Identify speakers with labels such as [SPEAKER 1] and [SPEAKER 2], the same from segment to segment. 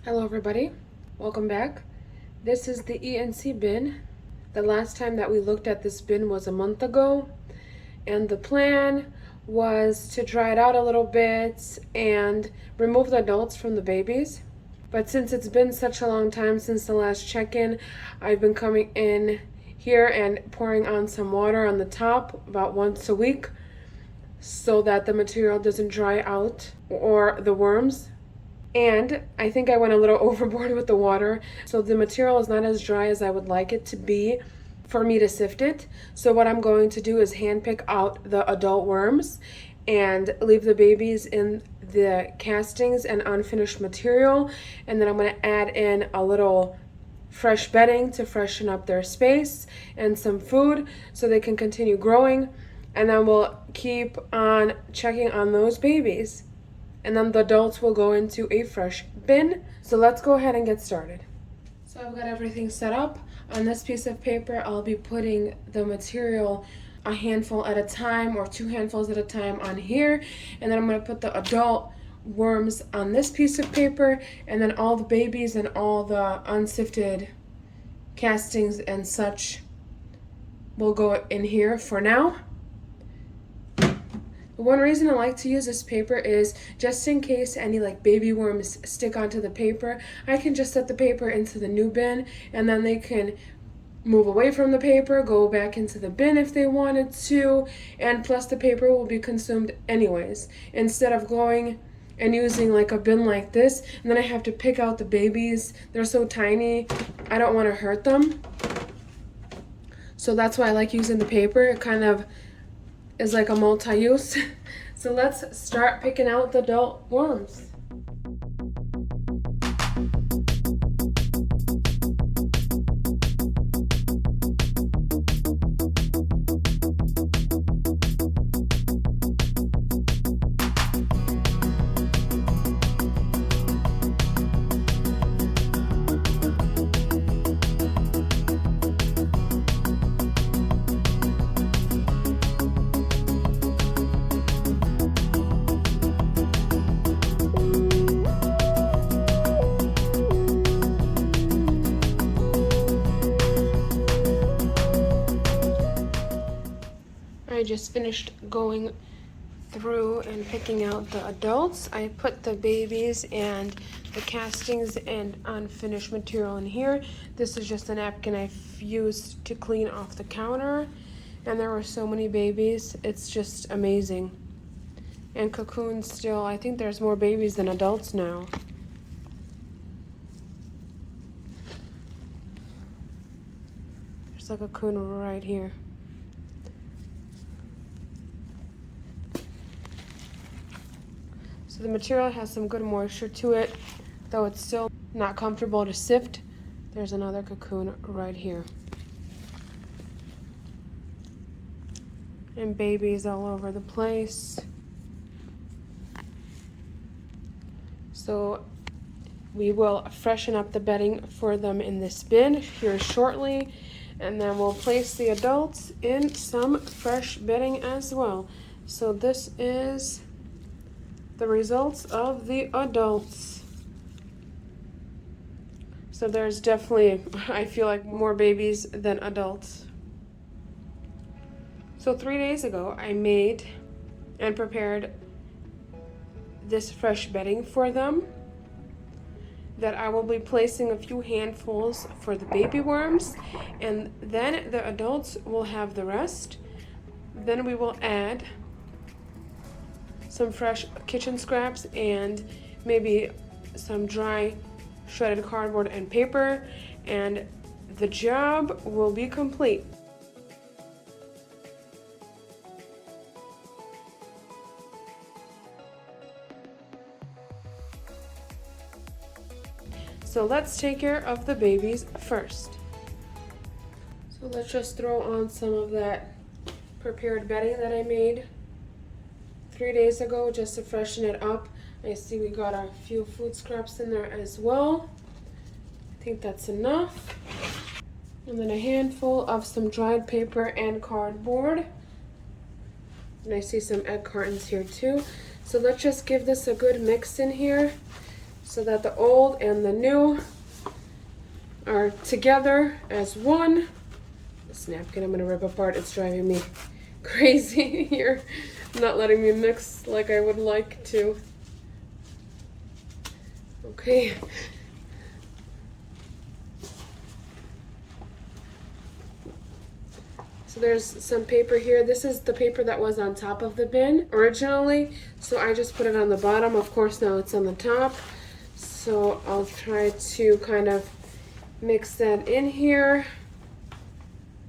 [SPEAKER 1] Hello everybody, welcome back. This is the ENC bin. The last time that we looked at this bin was a month ago, and the plan was to dry it out a little bit and remove the adults from the babies. But since it's been such a long time since the last check-in, I've been coming in here and pouring on some water on the top about once a week so that the material doesn't dry out or the worms. And I think I went a little overboard with the water, so the material is not as dry as I would like it to be for me to sift it. So what I'm going to do is hand pick out the adult worms and leave the babies in the castings and unfinished material, and then I'm going to add in a little fresh bedding to freshen up their space and some food so they can continue growing, and then we'll keep on checking on those babies. And then the adults will go into a fresh bin. So let's go ahead and get started. So I've got everything set up. On this piece of paper, I'll be putting the material a handful at a time or 2 handfuls at a time on here. And then I'm going to put the adult worms on this piece of paper, and then all the babies and all the unsifted castings and such will go in here for now. One reason I like to use this paper is just in case any baby worms stick onto the paper, I can just set the paper into the new bin, and then they can move away from the paper, go back into the bin if they wanted to, and plus the paper will be consumed anyways, instead of going and using a bin like this, and then I have to pick out the babies. They're so tiny, I don't want to hurt them. So that's why I like using the paper. It kind of is like a multi-use. So let's start picking out the adult worms. I just finished going through and picking out the adults. I put the babies and the castings and unfinished material in here. This is just a napkin I've used to clean off the counter, and there were so many babies. It's just amazing. And cocoons still. I think there's more babies than adults now. There's a cocoon right here. So the material has some good moisture to it, though it's still not comfortable to sift. There's another cocoon right here. And babies all over the place. So we will freshen up the bedding for them in this bin here shortly, and then we'll place the adults in some fresh bedding as well. So this is the results of the adults. So there's definitely, I feel like, more babies than adults. So 3 days ago, I made and prepared this fresh bedding for them that I will be placing a few handfuls for the baby worms, and then the adults will have the rest. Then we will add some fresh kitchen scraps and maybe some dry shredded cardboard and paper, and the job will be complete. So let's take care of the babies first. So let's just throw on some of that prepared bedding that I made 3 days ago just to freshen it up. I see we got a few food scraps in there as well. I think that's enough. And then a handful of some dried paper and cardboard. And I see some egg cartons here too. So let's just give this a good mix in here so that the old and the new are together as one. This napkin I'm gonna rip apart. It's driving me crazy here, not letting me mix like I would like to. Okay. So there's some paper here. This is the paper that was on top of the bin originally, so I just put it on the bottom. Of course, now it's on the top. So I'll try to kind of mix that in here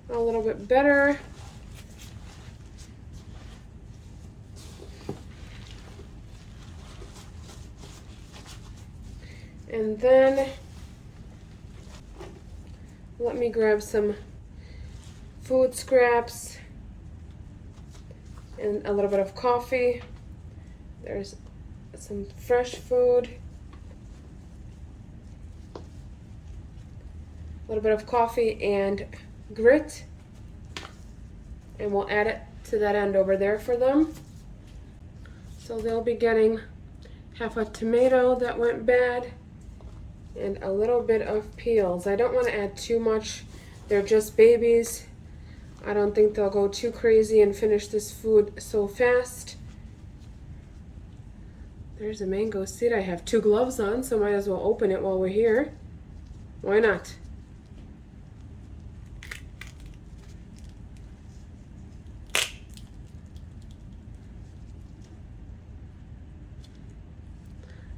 [SPEAKER 1] a little bit better. And then let me grab some food scraps and a little bit of coffee. There's some fresh food, a little bit of coffee and grit, and we'll add it to that end over there for them. So they'll be getting half a tomato that went bad and a little bit of peels. I don't want to add too much. They're just babies. I don't think they'll go too crazy and finish this food so fast. There's a mango seed. I have 2 gloves on, so might as well open it while we're here. Why not?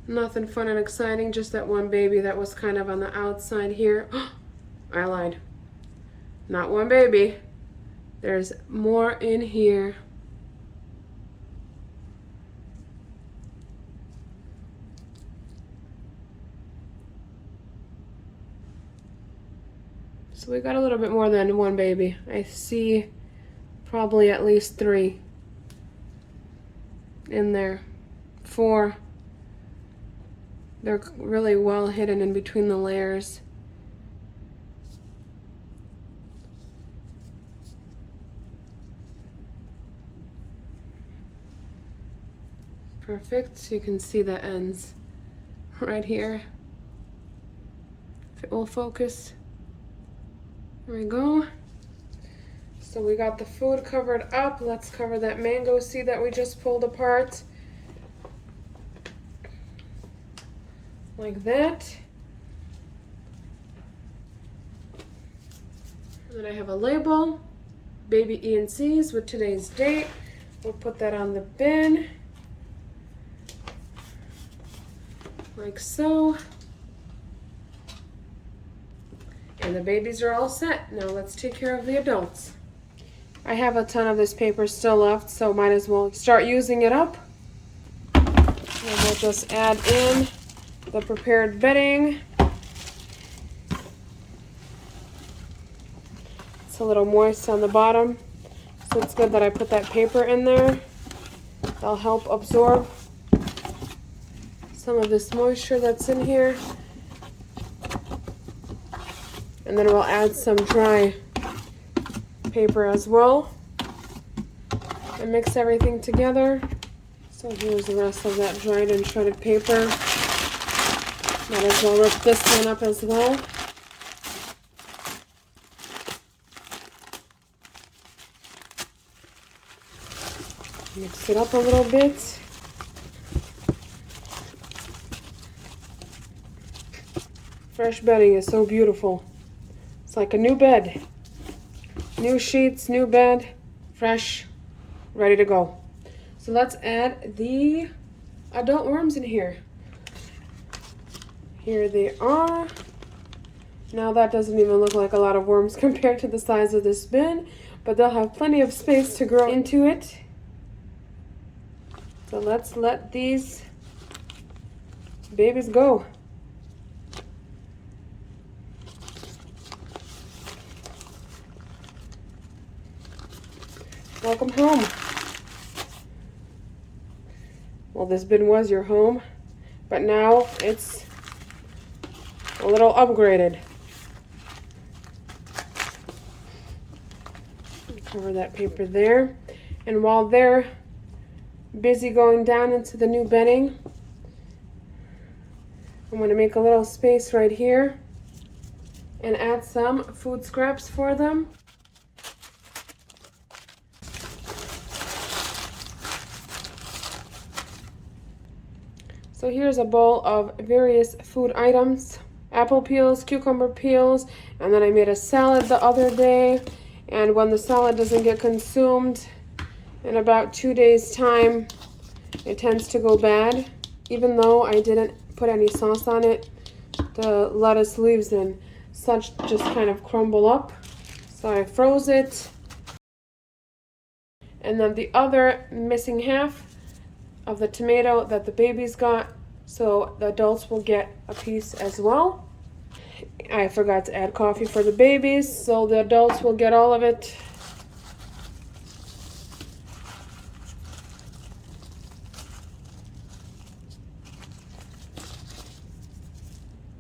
[SPEAKER 1] Nothing fun and exciting, just that one baby that was kind of on the outside here. I lied. Not one baby. There's more in here. So we got a little bit more than one baby. I see probably at least 3 in there. 4. They're really well hidden in between the layers. Perfect, so you can see the ends right here. If it will focus. There we go. So we got the food covered up. Let's cover that mango seed that we just pulled apart. Like that. And then I have a label, baby ENCs with today's date. We'll put that on the bin. Like so. And the babies are all set. Now let's take care of the adults. I have a ton of this paper still left, so might as well start using it up. And we'll just add in the prepared bedding. It's a little moist on the bottom, so it's good that I put that paper in there. That'll help absorb some of this moisture that's in here. And then we'll add some dry paper as well and mix everything together. So here's the rest of that dried and shredded paper. Might as well rip this one up as well. Mix it up a little bit. Fresh bedding is so beautiful. It's like a new bed. New sheets, new bed, fresh, ready to go. So let's add the adult worms in here. Here they are. Now that doesn't even look like a lot of worms compared to the size of this bin, but they'll have plenty of space to grow into it. So let's let these babies go. Welcome home. Well, this bin was your home, but now it's a little upgraded. Cover that paper there. And while they're busy going down into the new bedding, I'm going to make a little space right here and add some food scraps for them. So here's a bowl of various food items. Apple peels, cucumber peels, and then I made a salad the other day. And when the salad doesn't get consumed in about 2 days' time, it tends to go bad. Even though I didn't put any sauce on it, the lettuce leaves and such just kind of crumble up. So I froze it. And then the other missing half of the tomato that the babies got, so the adults will get a piece as well. I forgot to add coffee for the babies, so the adults will get all of it.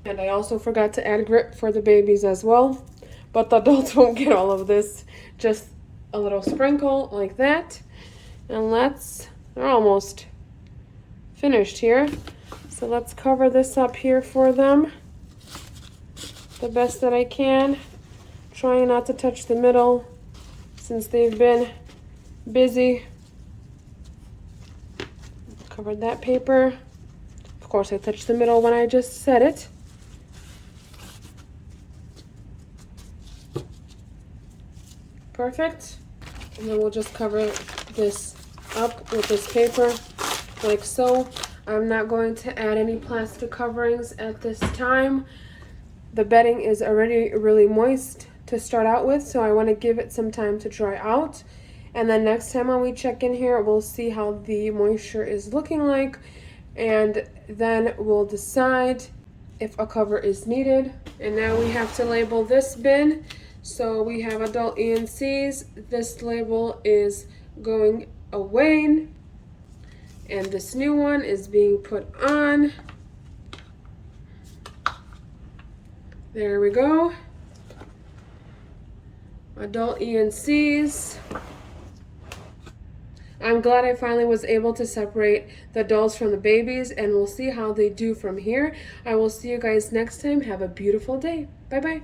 [SPEAKER 1] And I also forgot to add grit for the babies as well, but the adults won't get all of this, just a little sprinkle like that. And they're almost finished here. So let's cover this up here for them the best that I can. Trying not to touch the middle since they've been busy. Covered that paper. Of course I touched the middle when I just said it. Perfect. And then we'll just cover this up with this paper like so. I'm not going to add any plastic coverings at this time. The bedding is already really moist to start out with, so I want to give it some time to dry out. And then next time when we check in here, we'll see how the moisture is looking like, and then we'll decide if a cover is needed. And now we have to label this bin. So we have adult ENCs. This label is going away, and this new one is being put on. There we go. Adult ENCs. I'm glad I finally was able to separate the adults from the babies, and we'll see how they do from here. I will see you guys next time. Have a beautiful day. Bye-bye.